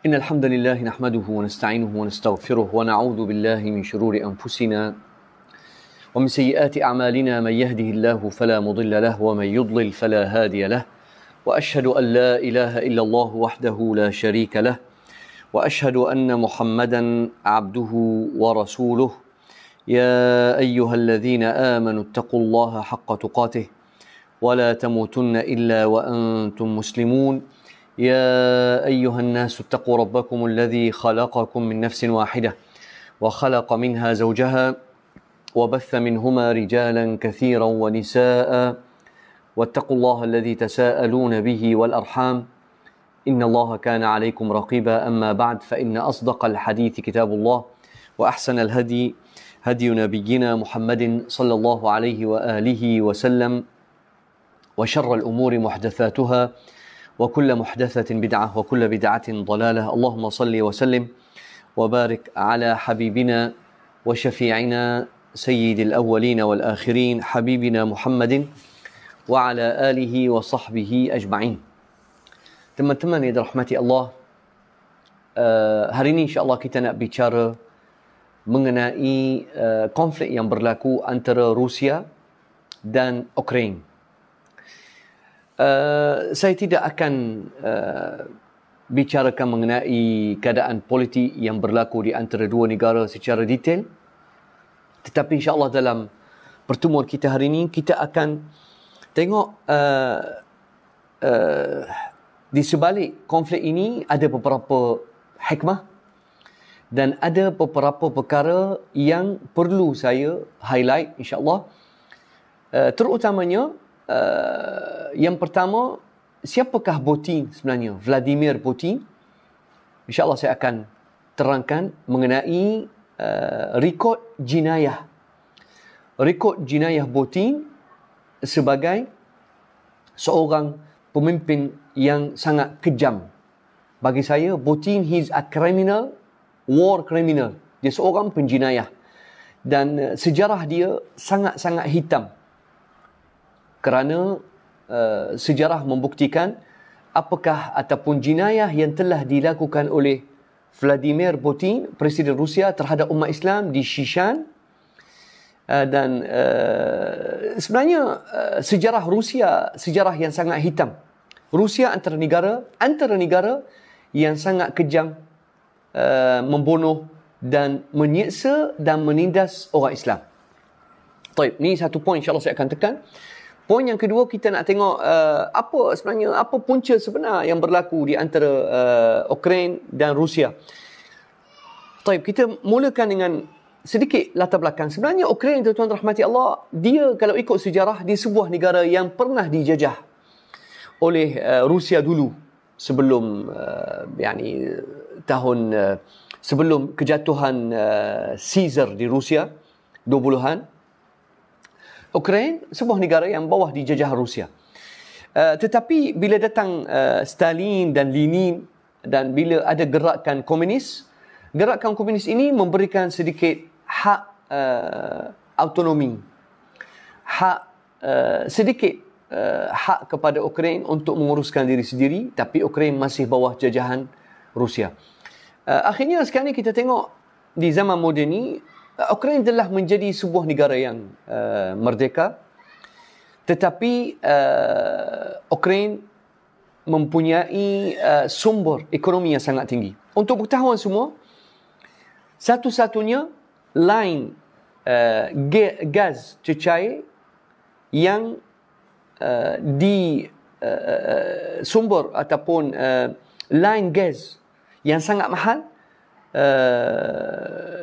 إن الحمد لله نحمده ونستعينه ونستغفره ونعوذ بالله من شرور أنفسنا ومن سيئات أعمالنا. من يهده الله فلا مضل له ومن يضلل فلا هادي له، وأشهد أن لا إله إلا الله وحده لا شريك له، وأشهد أن محمدا عبده ورسوله. يا أيها الذين آمنوا اتقوا الله حق تقاته ولا تموتن إلا وأنتم مسلمون. يا أيها الناس اتقوا ربكم الذي خلقكم من نفس واحدة وخلق منها زوجها وبث منهما رجالا كثيرا ونساء، واتقوا الله الذي تساءلون به والأرحام إن الله كان عليكم رقيبا. أما بعد، فإن أصدق الحديث كتاب الله، وأحسن الهدي هدي نبينا محمد صلى الله عليه وآله وسلم، وشر الأمور محدثاتها، وكل محدثة بدعة، وكل بدعة ضلالة. اللهم صل وسلم وبارك على حبيبنا وشفيعنا سيد الأولين والآخرين حبيبنا محمد وعلى آله وصحبه أجمعين. Teman-teman yang dirahmati Allah, hari ini insya-Allah kita nak bicara mengenai konflik yang berlaku antara Rusia dan Ukraine. Saya tidak akan bicarakan mengenai keadaan politik yang berlaku di antara dua negara secara detail, tetapi insya-Allah dalam pertemuan kita hari ini kita akan tengok di sebalik konflik ini ada beberapa hikmah dan ada beberapa perkara yang perlu saya highlight insya-Allah. Terutamanya yang pertama, siapakah Putin sebenarnya? Vladimir Putin. InsyaAllah saya akan terangkan mengenai rekod jenayah. Rekod jenayah Putin sebagai seorang pemimpin yang sangat kejam. Bagi saya, Putin he's a criminal, war criminal. Dia seorang penjenayah. Dan sejarah dia sangat-sangat hitam. Kerana sejarah membuktikan apakah ataupun jenayah yang telah dilakukan oleh Vladimir Putin, Presiden Rusia, terhadap umat Islam di Shishan. Dan sebenarnya sejarah Rusia sejarah yang sangat hitam. Rusia antara negara yang sangat kejam, membunuh dan menyiksa dan menindas orang Islam. Baik, ni satu poin insya-Allah saya akan tekan. Poin yang kedua, kita nak tengok apa punca sebenar yang berlaku di antara Ukraine dan Rusia. Baik, kita mulakan dengan sedikit latar belakang. Sebenarnya Ukraine, tuan-tuan rahmati Allah, dia kalau ikut sejarah, dia sebuah negara yang pernah dijajah oleh Rusia dulu sebelum sebelum kejatuhan Caesar di Rusia 20-an. Ukraine sebuah negara yang bawah dijajah Rusia. Tetapi bila datang Stalin dan Lenin, dan bila ada gerakan komunis ini memberikan sedikit hak autonomi, hak kepada Ukraine untuk menguruskan diri sendiri, tapi Ukraine masih bawah jajahan Rusia. Akhirnya sekarang ni kita tengok di zaman moden ni, Ukraine telah menjadi sebuah negara yang merdeka, tetapi Ukraine mempunyai sumber ekonomi yang sangat tinggi. Untuk pengetahuan semua, satu-satunya line gas cecair yang di sumber ataupun line gas yang sangat mahal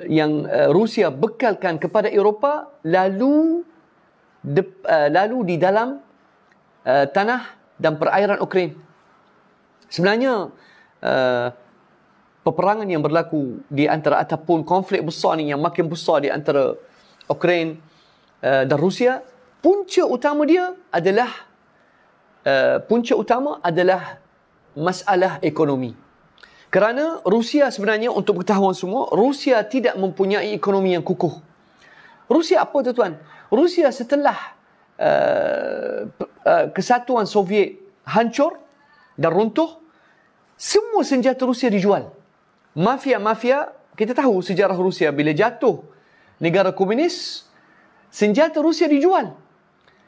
yang Rusia bekalkan kepada Eropah, lalu di dalam tanah dan perairan Ukraine. Sebenarnya peperangan yang berlaku di antara ataupun konflik besar ni yang makin besar di antara Ukraine dan Rusia, punca utama adalah masalah ekonomi. Kerana Rusia sebenarnya, untuk pengetahuan semua, Rusia tidak mempunyai ekonomi yang kukuh. Rusia apa tuan-tuan? Rusia setelah kesatuan Soviet hancur dan runtuh, semua senjata Rusia dijual. Mafia-mafia, kita tahu sejarah Rusia, bila jatuh negara komunis, senjata Rusia dijual.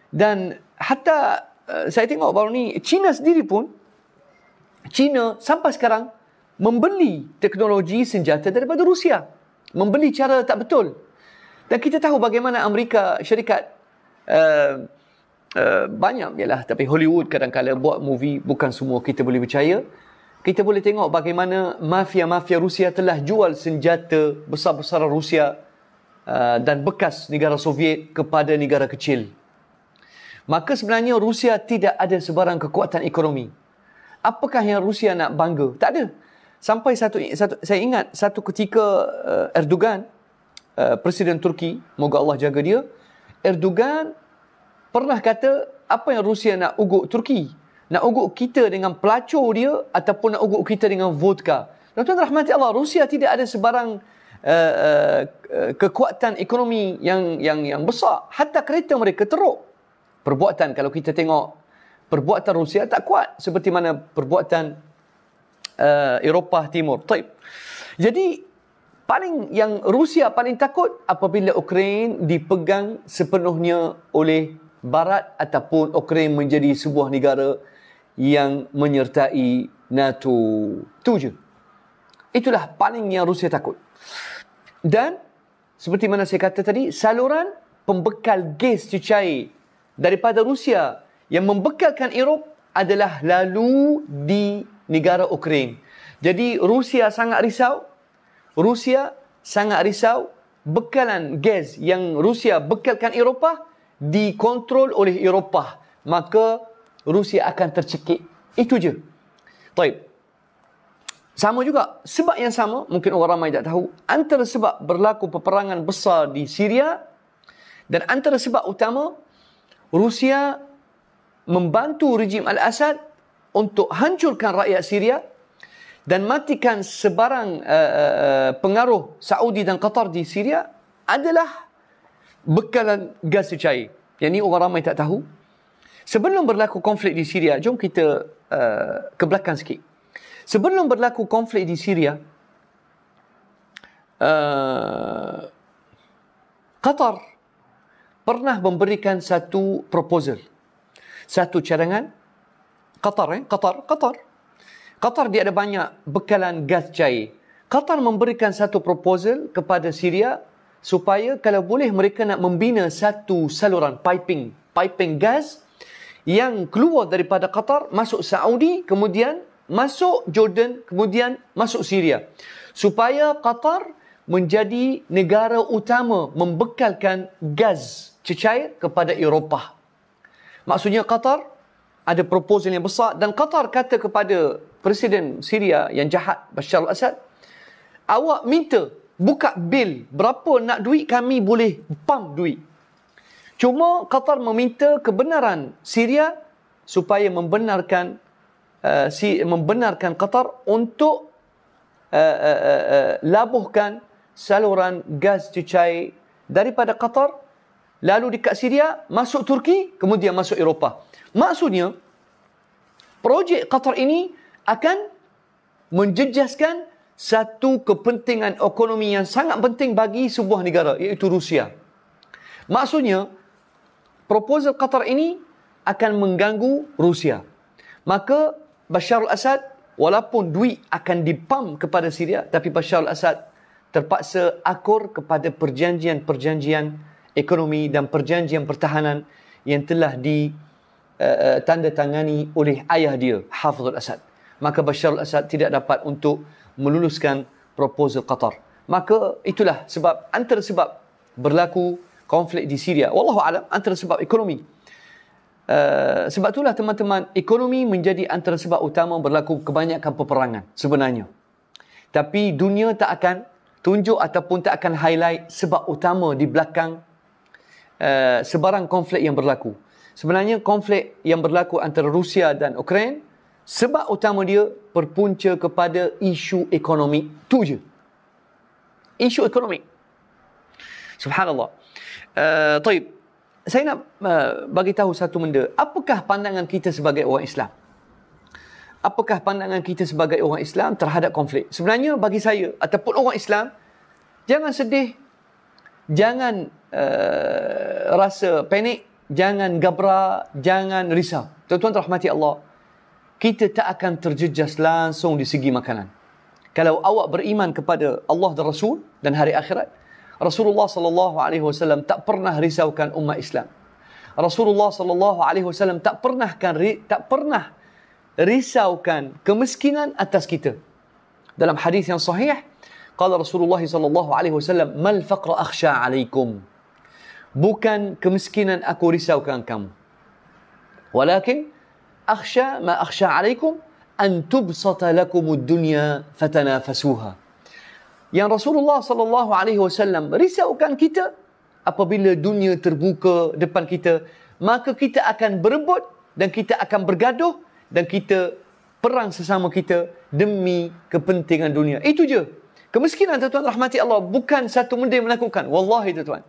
Dan hatta saya tengok baru ni, China sendiri pun, China sampai sekarang membeli teknologi senjata daripada Rusia. Membeli cara tak betul. Dan kita tahu bagaimana Amerika, syarikat banyak je lah, tapi Hollywood kadang-kadang buat movie, bukan semua kita boleh percaya. Kita boleh tengok bagaimana mafia-mafia Rusia telah jual senjata besar-besaran Rusia dan bekas negara Soviet kepada negara kecil. Maka sebenarnya Rusia tidak ada sebarang kekuatan ekonomi. Apakah yang Rusia nak bangga? Tak ada. Sampai saya ingat satu ketika Erdogan, Presiden Turki, moga Allah jaga dia, Erdogan pernah kata, apa yang Rusia nak ugut Turki? Nak ugut kita dengan pelacur dia ataupun nak ugut kita dengan vodka? Tuan-tuan rahmati Allah, Rusia tidak ada sebarang kekuatan ekonomi yang besar. Hatta kereta mereka teruk. Perbuatan, kalau kita tengok perbuatan Rusia tak kuat seperti mana perbuatan Eropah Timur. Jadi yang Rusia paling takut apabila Ukraine dipegang sepenuhnya oleh Barat ataupun Ukraine menjadi sebuah negara yang menyertai NATO. Itu je. Itulah paling yang Rusia takut. Dan seperti mana saya kata tadi, saluran pembekal gas cecair daripada Rusia yang membekalkan Eropah adalah lalu di negara Ukraine. Jadi Rusia sangat risau bekalan gas yang Rusia bekalkan Eropah dikontrol oleh Eropah. Maka Rusia akan tercekik. Itu je. Taib. Sama juga, sebab yang sama, mungkin orang ramai tak tahu, antara sebab berlaku peperangan besar di Syria dan antara sebab utama Rusia membantu rejim Al-Assad untuk hancurkan rakyat Syria dan matikan sebarang pengaruh Saudi dan Qatar di Syria adalah bekalan gas cecair. Yang ni orang ramai tak tahu. Sebelum berlaku konflik di Syria, jom kita ke belakang sikit. Sebelum berlaku konflik di Syria, Qatar pernah memberikan satu proposal, satu cadangan. Qatar dia ada banyak bekalan gas cair. Qatar memberikan satu proposal kepada Syria supaya kalau boleh mereka nak membina satu saluran piping gas yang keluar daripada Qatar, masuk Saudi, kemudian masuk Jordan, kemudian masuk Syria. Supaya Qatar menjadi negara utama membekalkan gas cecair kepada Eropah. Maksudnya Qatar ada proposal yang besar dan Qatar kata kepada Presiden Syria yang jahat Bashar al-Assad, awak minta buka bil berapa nak duit, kami boleh pump duit. Cuma Qatar meminta kebenaran Syria supaya membenarkan Qatar untuk labuhkan saluran gas cecair daripada Qatar lalu dekat Syria, masuk Turki, kemudian masuk Eropah. Maksudnya, projek Qatar ini akan menjejaskan satu kepentingan ekonomi yang sangat penting bagi sebuah negara, iaitu Rusia. Maksudnya, proposal Qatar ini akan mengganggu Rusia. Maka, Bashar al-Assad, walaupun duit akan dipam kepada Syria, tapi Bashar al-Assad terpaksa akur kepada perjanjian-perjanjian ekonomi dan perjanjian pertahanan yang telah ditandatangani oleh ayah dia, Hafez al-Assad. Maka Bashar al-Assad tidak dapat untuk meluluskan proposal Qatar. Maka itulah sebab, antara sebab berlaku konflik di Syria, wallahu alam, antara sebab ekonomi. Sebab itulah teman-teman, ekonomi menjadi antara sebab utama berlaku kebanyakan peperangan sebenarnya. Tapi dunia tak akan tunjuk ataupun tak akan highlight sebab utama di belakang sebarang konflik yang berlaku. Sebenarnya konflik yang berlaku antara Rusia dan Ukraine, sebab utama dia berpunca kepada isu ekonomi. Itu je. Isu ekonomi. Subhanallah. Taib. Saya nak bagi tahu satu benda. Apakah pandangan kita sebagai orang Islam? apakah pandangan kita sebagai orang Islam terhadap konflik? Sebenarnya bagi saya ataupun orang Islam, jangan sedih, jangan rasa panik, jangan gabra, jangan risau. Tuan-tuan rahmati Allah, kita tak akan terjejas langsung di segi makanan. Kalau awak beriman kepada Allah dan Rasul dan hari akhirat, Rasulullah sallallahu alaihi wasallam tak pernah risaukan umat Islam. Rasulullah sallallahu alaihi wasallam tak pernah risaukan kemiskinan atas kita. Dalam hadis yang sahih, qala Rasulullah sallallahu alaihi wasallam, "Mal faqra akhsha 'alaikum." Bukan kemiskinan aku risaukan kamu. Walakin akhsha ma akhsha 'alaikum an tubsata lakumud dunya fatanafasuha. Yang Rasulullah sallallahu alaihi wasallam risaukan kita apabila dunia terbuka depan kita, maka kita akan berebut dan kita akan bergaduh dan kita perang sesama kita demi kepentingan dunia. Itu je. Kemiskinan, tuan-tuan rahmati Allah, bukan satu benda yang melakukan. Wallahi tuan-tuan.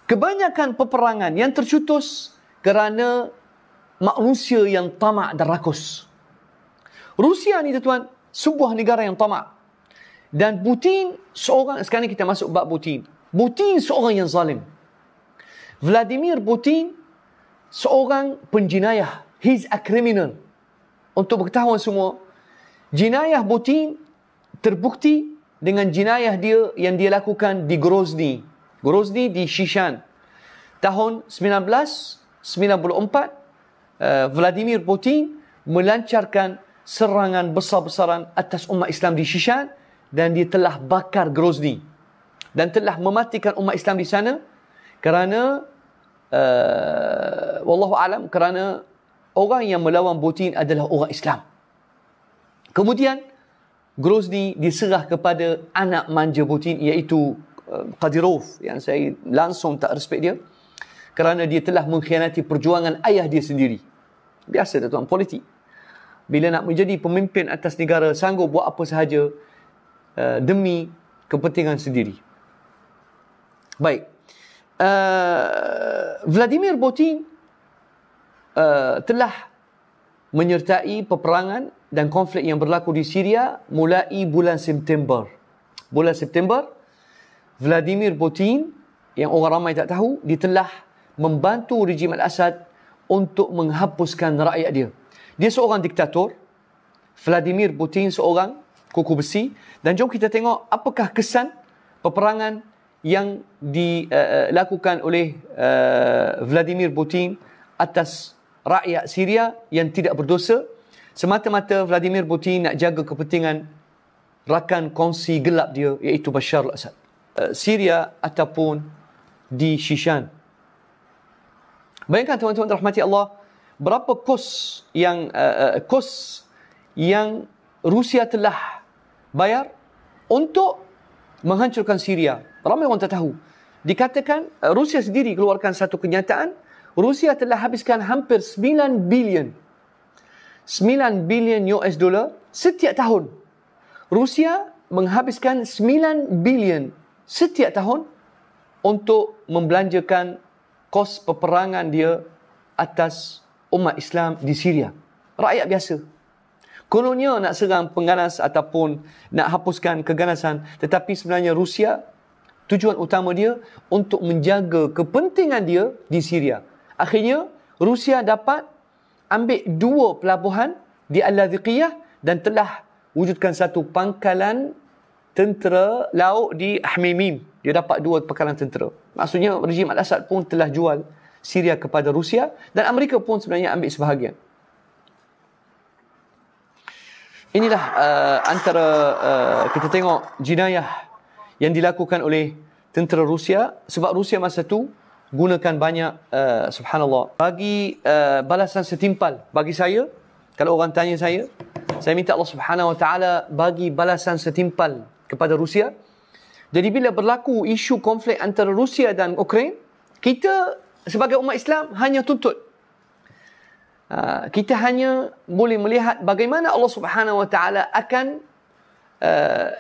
Kebanyakan peperangan yang tercetus kerana manusia yang tamak dan rakus. Rusia ni tuan-tuan, sebuah negara yang tamak. Dan Putin seorang, sekarang kita masuk bab Putin. Putin seorang yang zalim. Vladimir Putin seorang penjenayah. He's a criminal. Untuk pengetahuan semua, jenayah Putin terbukti dengan jenayah dia yang dia lakukan di Grozny. Grozny di Shishan. Tahun 1994, Vladimir Putin melancarkan serangan besar-besaran atas umat Islam di Shishan dan dia telah bakar Grozny dan telah mematikan umat Islam di sana kerana wallahu alam, kerana orang yang melawan Putin adalah orang Islam. Kemudian Grozny diserah kepada anak manja Putin, iaitu Kadyrov, yang saya langsung tak respect dia kerana dia telah mengkhianati perjuangan ayah dia sendiri. Biasa tuan, politik. Bila nak menjadi pemimpin atas negara, sanggup buat apa sahaja demi kepentingan sendiri. Baik. Vladimir Putin telah menyertai peperangan dan konflik yang berlaku di Syria mulai bulan September. Bulan September, Vladimir Putin, yang orang ramai tak tahu, dia telah membantu rejim Al-Assad untuk menghapuskan rakyat dia. Dia seorang diktator. Vladimir Putin seorang kuku besi. Dan jom kita tengok apakah kesan peperangan yang dilakukan oleh Vladimir Putin atas rakyat Syria yang tidak berdosa. Semata-mata Vladimir Putin nak jaga kepentingan rakan kongsi gelap dia, iaitu Bashar al-Assad. Syria ataupun di Shishan. Bayangkan tuan-tuan rahmati Allah, berapa kos yang Rusia telah bayar untuk menghancurkan Syria. Ramai orang tak tahu. Dikatakan Rusia sendiri keluarkan satu kenyataan, Rusia telah habiskan hampir 9 bilion US dollar setiap tahun. Rusia menghabiskan 9 bilion setiap tahun untuk membelanjakan kos peperangan dia atas umat Islam di Syria. Rakyat biasa. Kononnya nak serang pengganas ataupun nak hapuskan keganasan, tetapi sebenarnya Rusia, tujuan utama dia untuk menjaga kepentingan dia di Syria. Akhirnya, Rusia dapat ambil 2 pelabuhan di Al-Ladhiqiyah dan telah wujudkan satu pangkalan tentera laut di Ahmimim. Dia dapat 2 pangkalan tentera. Maksudnya, rejim Al-Assad pun telah jual Syria kepada Rusia dan Amerika pun sebenarnya ambil sebahagian. Inilah antara kita tengok jenayah yang dilakukan oleh tentera Rusia, sebab Rusia masa tu gunakan banyak subhanallah bagi balasan setimpal. Bagi saya, kalau orang tanya saya minta Allah Subhanahu Wa Taala bagi balasan setimpal kepada Rusia. Jadi bila berlaku isu konflik antara Rusia dan Ukraine, kita sebagai umat Islam hanya tuntut. Kita hanya boleh melihat bagaimana Allah Subhanahu Wa Taala akan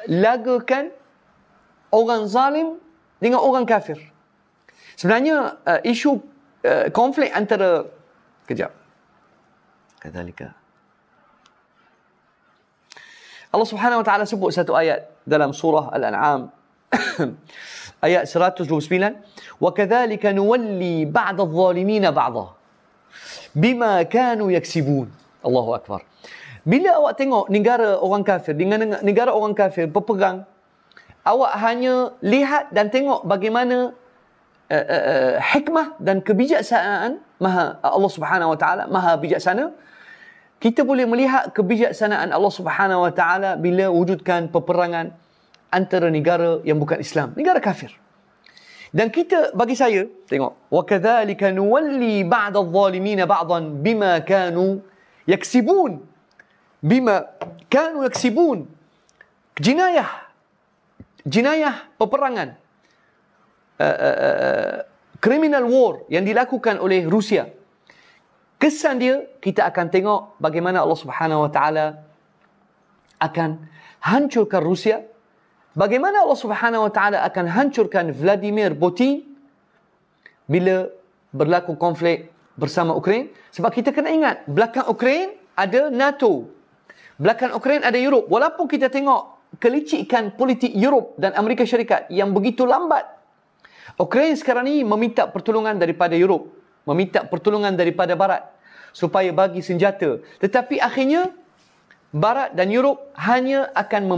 lagakan orang zalim dengan orang kafir. Sebenarnya isu konflik antara kejap. Kadzalika. Allah Subhanahu wa taala sebut satu ayat dalam surah Al-An'am ayat 129, wa kadzalika nuwalli ba'd adh-dhalimin ba'dha bima kanu yaksibun. Allahu akbar. Bila awak tengok negara orang kafir dengan negara orang kafir berperang, awak hanya lihat dan tengok bagaimana hikmah dan kebijaksanaan Allah Subhanahu wa taala maha bijaksana. Kita boleh melihat kebijaksanaan Allah Subhanahu wa taala bila wujudkan peperangan antara negara yang bukan Islam, negara kafir. Dan kita, bagi saya, tengok, wa kadzalika nuwalli ba'd adh-dhalimin ba'dan bima kanu yaksibun. Bima kanu yaksibun. Jinayah peperangan, criminal war yang dilakukan oleh Rusia. Kesan dia, kita akan tengok bagaimana Allah Subhanahu wa taala akan hancurkan Rusia. Bagaimana Allah Subhanahu wa taala akan hancurkan Vladimir Putin bila berlaku konflik bersama Ukraine. Sebab kita kena ingat, belakang Ukraine ada NATO. Belakang Ukraine ada Europe. Walaupun kita tengok kelicikan politik Europe dan Amerika Syarikat yang begitu lambat, Ukraine sekarang ni meminta pertolongan daripada Europe, meminta pertolongan daripada Barat supaya bagi senjata. Tetapi akhirnya Barat dan Europe hanya akan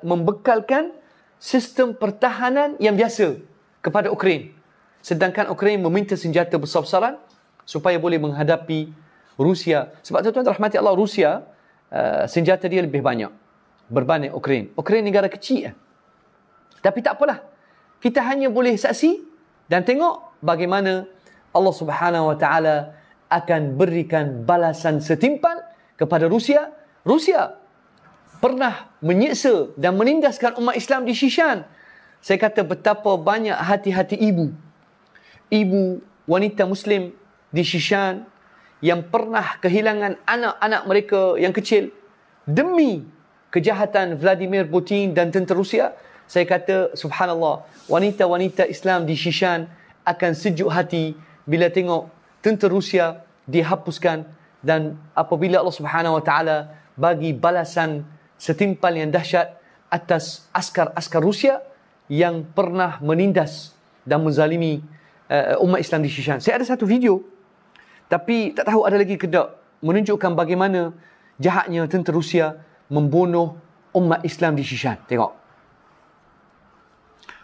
membekalkan sistem pertahanan yang biasa kepada Ukraine. Sedangkan Ukraine meminta senjata besar-besaran supaya boleh menghadapi Rusia. Sebab tuan-tuan rahmati Allah, Rusia senjata dia lebih banyak berbanding Ukraine. Ukraine negara kecil. Tapi tak apalah. Kita hanya boleh saksi dan tengok bagaimana Allah Subhanahu wa taala akan berikan balasan setimpal kepada Rusia. Rusia pernah menyiksa dan menindaskan umat Islam di Shishan. Saya kata betapa banyak hati-hati ibu wanita Muslim di Shishan yang pernah kehilangan anak-anak mereka yang kecil demi kejahatan Vladimir Putin dan tentera Rusia. Saya kata subhanallah, wanita-wanita Islam di Shishan akan sejuk hati bila tengok tentera Rusia dihapuskan, dan apabila Allah Subhanahu wa taala bagi balasan setimpal yang dahsyat atas askar-askar Rusia yang pernah menindas dan menzalimi umat Islam di Shishan. Saya ada satu video, tapi tak tahu ada lagi ke tak, menunjukkan bagaimana jahatnya tentera Rusia membunuh umat Islam di Shishan.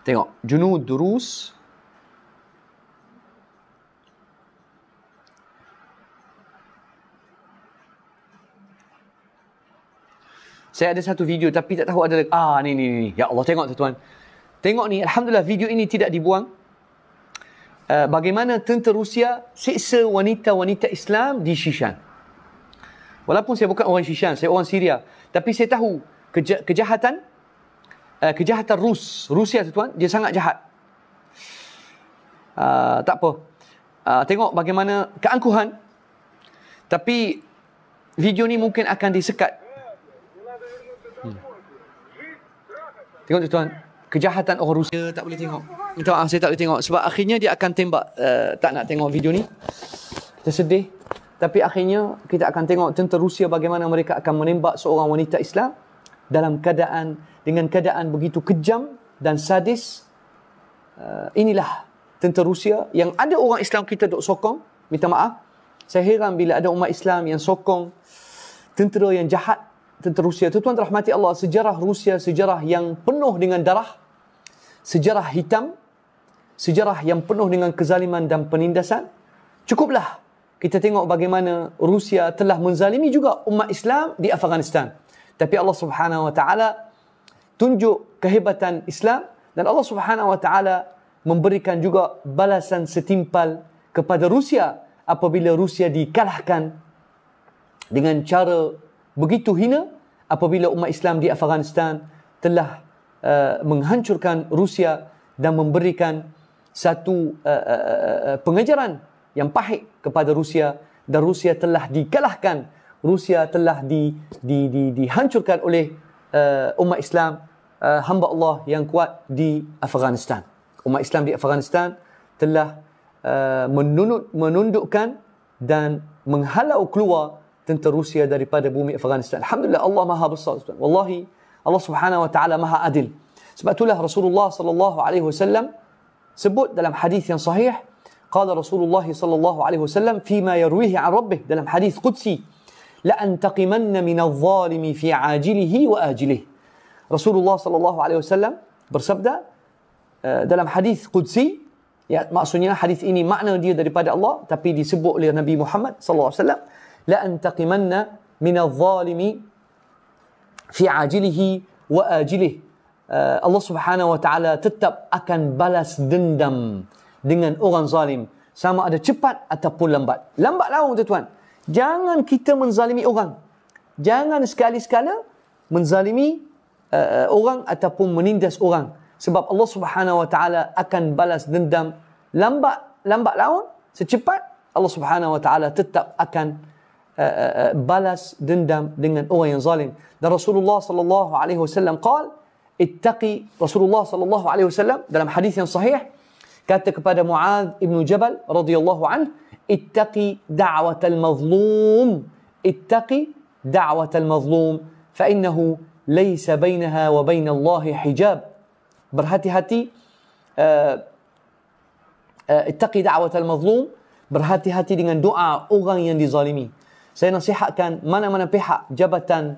Tengok, Junud Rus. Saya ada satu video tapi tak tahu ada lagi. Ni. Ya Allah, tengok tuan-tuan. Tengok ni, alhamdulillah video ini tidak dibuang. Bagaimana tentera Rusia siksa wanita-wanita Islam di Shishan. Walaupun saya bukan orang Shishan, saya orang Syria, tapi saya tahu kejahatan Rusia tuan, dia sangat jahat. Tak apa. Tengok bagaimana keangkuhan. Tapi video ni mungkin akan disekat. Tengok tuan, kejahatan orang Rusia tak boleh tengok. Minta maaf, saya tak boleh tengok sebab akhirnya dia akan tembak. Tak nak tengok video ni. Kita sedih. Tapi akhirnya kita akan tengok tentera Rusia bagaimana mereka akan menembak seorang wanita Islam dengan keadaan begitu kejam dan sadis. Inilah tentera Rusia yang ada orang Islam kita duk sokong. Minta maaf. Saya heran bila ada umat Islam yang sokong tentera yang jahat, tentera Rusia. Tuan-tuan rahmati Allah, sejarah Rusia sejarah yang penuh dengan darah, sejarah hitam, sejarah yang penuh dengan kezaliman dan penindasan. Cukuplah kita tengok bagaimana Rusia telah menzalimi juga umat Islam di Afghanistan. Tapi Allah Subhanahu wa taala tunjuk kehebatan Islam, dan Allah Subhanahu wa taala memberikan juga balasan setimpal kepada Rusia apabila Rusia dikalahkan dengan cara begitu hina, apabila umat Islam di Afghanistan telah menghancurkan Rusia dan memberikan satu pengajaran yang pahit kepada Rusia, dan Rusia telah dikalahkan, Rusia telah dihancurkan oleh umat Islam, hamba Allah yang kuat di Afghanistan. Umat Islam di Afghanistan telah menundukkan dan menghalau keluar tentera Rusia daripada bumi Afghanistan. Alhamdulillah, Allah Maha Besar. Wallahi, Allah Subhanahu wa taala Maha Adil. Sebab itulah Rasulullah sallallahu alaihi wasallam sebut dalam hadis yang sahih, qala Rasulullah sallallahu alaihi wasallam fima yarwihi an rabbih, dalam hadis qudsi, la antaqimanna minadh-dhalimi fi ajilihi wa ajilihi. Rasulullah sallallahu alaihi wasallam bersabda dalam hadis qudsi, ya, maksudnya hadis ini makna dia daripada Allah tapi disebut oleh Nabi Muhammad sallallahu alaihi wasallam, la antaqimanna minadh-dhalimi fi ajilihi wa ajilihi. Allah Subhanahu wa taala tetap akan balas dendam dengan orang zalim, sama ada cepat ataupun lambat. Lambat laun, tuan-tuan. Jangan kita menzalimi orang. Jangan sekali-sekala menzalimi orang ataupun menindas orang, sebab Allah Subhanahu wa taala akan balas dendam. Lambat laun, secepat, Allah Subhanahu wa taala tetap akan balas dendam dengan orang yang zalim. Dan Rasulullah sallallahu alaihi wasallam qala, Rasulullah sallallahu alaihi wasallam dalam hadis yang sahih kata kepada Muadz ibn Jabal radhiyallahu anhu, ittaqi da'watal mazlum, ittaqi da'watal mazlum fa innahu laysa bainaha wa bainallahi hijab. Berhati-hati, ittaqi da'watal mazlum, berhati-hati dengan doa orang yang dizalimi. Saya nasihatkan mana-mana pihak, jabatan,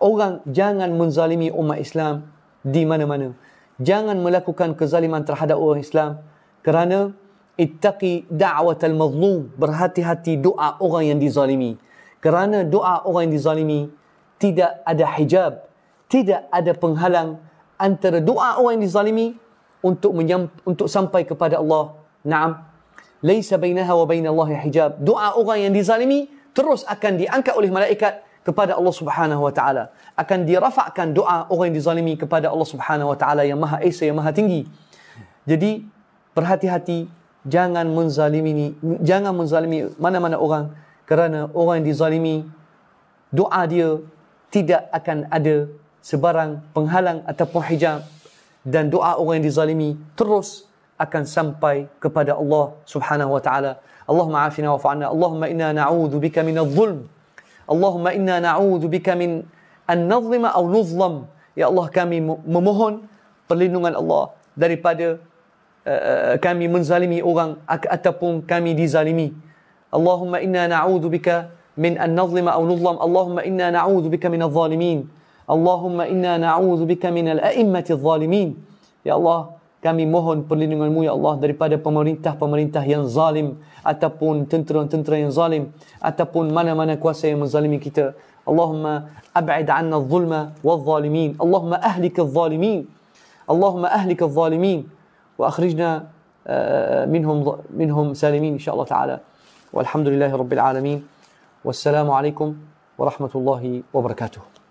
orang, jangan menzalimi umat Islam di mana-mana. Jangan melakukan kezaliman terhadap orang Islam, kerana ittaqi da'watal mazlum, berhati-hati doa orang yang dizalimi. Kerana doa orang yang dizalimi tidak ada hijab, tidak ada penghalang antara doa orang yang dizalimi untuk sampai kepada Allah. Naam, laisa bainaha wa bainallahi hijab. Doa orang yang dizalimi terus akan diangkat oleh malaikat kepada Allah Subhanahu wa taala. Akan dirafakkan doa orang yang dizalimi kepada Allah Subhanahu wa taala yang Maha Esa, yang Maha Tinggi. Jadi berhati-hati, jangan menzalimi mana-mana orang, kerana orang yang dizalimi, doa dia tidak akan ada sebarang penghalang ataupun hijab, dan doa orang yang dizalimi terus akan sampai kepada Allah Subhanahu wa taala. Allahumma afina wa fa'na. Allahumma inna na'udzu bika minadh-dhulm. Allahumma inna na'udzu bika min an nadhlima aw nuzlam. Ya Allah, kami memohon perlindungan Allah daripada kami menzalimi orang ataupun kami dizalimi. Allahumma inna na'udzu bika min an nadhlima aw nuzlam. Allahumma inna na'udzu bika min adh-dhalimin. Allahumma inna na'udzu bika min al-a'immati adh-dhalimin. Ya Allah, kami mohon perlindungan-Mu, ya Allah, daripada pemerintah-pemerintah yang zalim, ataupun tentera-tentera yang zalim, ataupun mana-mana kuasa yang menzalimi kita. Allahumma ab'id 'anna adh-dhulma wadh-dhalimin. Allahumma ahlik adh-dhalimin. Allahumma ahlik adh-dhalimin wa akhrijna minhum salimin insyaallah taala. Walhamdulillahi rabbil alamin. Wassalamu alaikum warahmatullahi wabarakatuh.